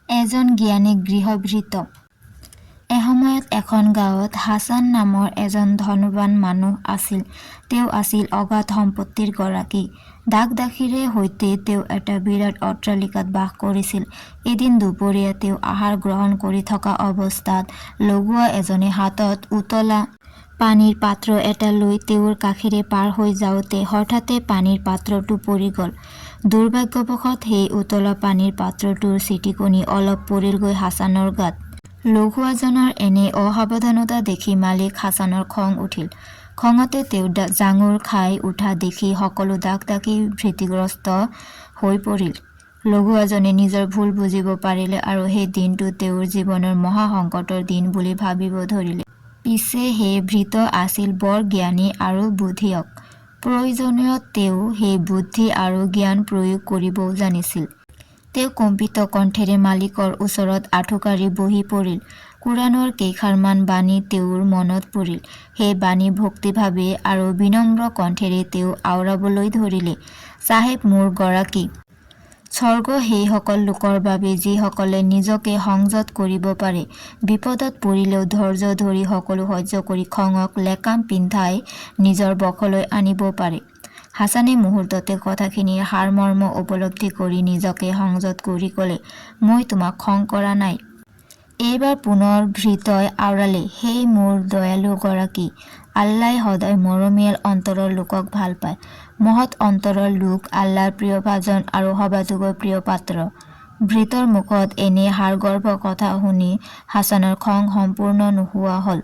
এজন জ্ঞানী গৃহভৃত। এসময়ত এখন গাঁৱত হাছান নামৰ এজন ধনৱান মানুহ আছিল। তেওঁ আছিল অগাধ সম্পত্তিৰ গৰাকী। দাস-দাসীৰে সৈতে তেওঁ এটা বিৰাট অট্টালিকাত বাস কৰিছিল। এদিন দুপৰীয়া তেওঁ আহাৰ গ্ৰহণ কৰি থকা অৱস্থাত লগুৱা এজনে হাতত উতলা পানীৰ পাত্ৰ এটা লৈ তেওঁৰ কাষেৰে পাৰ হৈ যাওঁতে হঠাতে পানীৰ পাত্ৰটো পৰি গ'ল। দুৰ্ভাগ্যবশত সেই উতলা পানীৰ পাত্ৰটোৰ ছিটিকনি অলপ পৰিলগৈ হাছানৰ গাত। লগুৱাজনৰ এনে অসাৱধানতা দেখি মালিক হাছানৰ খং উঠিল। খঙতে তেওঁ জাঙুৰ খাই উঠা দেখি সকলো দাস-দাসী ভীতিগ্ৰস্ত হৈ পৰিল। লগুৱাজনে নিজৰ ভুল বুজিব পাৰিলে আৰু সেই দিনটো তেওঁৰ জীৱনৰ মহা সংকটৰ দিন বুলি ভাবিব ধৰিলে। পিছে সেই ভৃত্য আছিল বৰ জ্ঞানী আৰু বুদ্ধিয়ক। প্ৰয়োজনীয়ত তেওঁ সেই বুদ্ধি আৰু জ্ঞান প্ৰয়োগ কৰিবও জানিছিল। তেওঁ কম্পিত কণ্ঠেৰে মালিকৰ ওচৰত আঠুকাৰি বহি পৰিল। কোৰাণৰ কেইষাৰমান বাণী তেওঁৰ মনত পৰিল। সেই বাণী ভক্তিভাৱে আৰু বিনম্ৰ কণ্ঠেৰে তেওঁ আওৰাবলৈ ধৰিলে। চাহেব মোৰ গৰাকী। স্বৰ্গ সেইসকল লোকৰ বাবে যিসকলে নিজকে সংযত কৰিব পাৰে, বিপদত পৰিলেও ধৈৰ্য ধৰি সকলো সহ্য কৰি খঙক লেকাম পিন্ধাই নিজৰ বশলৈ আনিব পাৰে। হাছানে মুহূৰ্ততে কথাখিনিৰ সাৰমৰ্ম উপলব্ধি কৰি নিজকে সংযত কৰি ক'লে, মই তোমাক খং কৰা নাই। এইবাৰ পুনৰ ভৃত্যই আওৰালে, সেই মোৰ দয়ালু গৰাকী, আল্লাই সদায় মৰমীয়াল অন্তৰৰ লোকক ভাল পায়। মহৎ অন্তৰৰ লোক আল্লাৰ প্ৰিয়ভাজন আৰু সবাতোকৈ প্ৰিয় পাত্ৰ। ভৃত্যৰ মুখত এনে হাড়গৰ্ভ কথা শুনি হাছানৰ খং সম্পূৰ্ণ নোহোৱা হ'ল।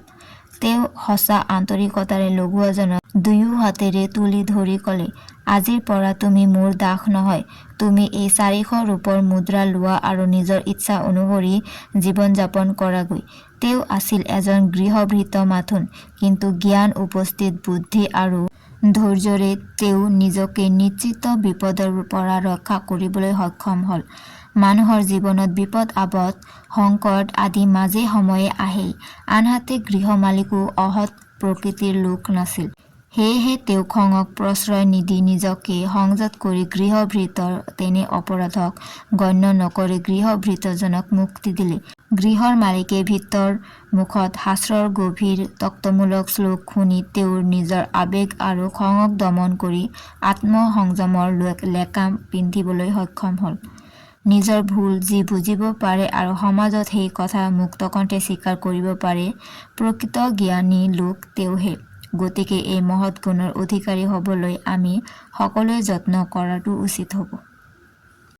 তেওঁ সঁচা আন্তৰিকতাৰে লগুৱাজনক দুয়ো হাতেৰে তুলি ধৰি ক'লে, আজিৰ পৰা তুমি মোৰ দাস নহয়। তুমি এই 400 ৰূপৰ মুদ্ৰা লোৱা আৰু নিজৰ ইচ্ছা অনুসৰি জীৱন যাপন কৰাগৈ। তেওঁ আছিল এজন গৃহভৃত্য মাথোন, কিন্তু জ্ঞান উপস্থিত বুদ্ধি আৰু ধৈৰ্যৰে তেওঁ নিজকে নিশ্চিত বিপদৰ পৰা ৰক্ষা কৰিবলৈ সক্ষম হ'ল। মানুহৰ জীৱনত বিপদ আপদ সংকট আদি মাজে সময়ে আহেই। আনহাতে গৃহ মালিকো অসৎ প্ৰকৃতিৰ লোক নাছিল। সেয়েহে তেওঁ খঙক প্ৰশ্ৰয় নিদি নিজকে সংযত কৰি গৃহভৃত্যৰ তেনে অপৰাধক গণ্য নকৰি গৃহভৃত্যজনক মুক্তি দিলে। গৃহৰ মালিকে ভৃত্যৰ মুখত শাস্ত্ৰৰ গভীৰ তত্ত্বমূলক শ্লোক শুনি তেওঁৰ নিজৰ আৱেগ আৰু খঙক দমন কৰি আত্মসংযমৰ লেকাম পিন্ধিবলৈ সক্ষম হ'ল। নিজৰ ভুল যি বুজিব পাৰে আৰু সমাজত সেই কথা মুক্তকণ্ঠে স্বীকাৰ কৰিব পাৰে, প্ৰকৃত জ্ঞানী লোক তেওঁহে। গতিকে এই মহৎ গুণৰ অধিকাৰী হ'বলৈ আমি সকলোৱে যত্ন কৰাটো উচিত হ'ব।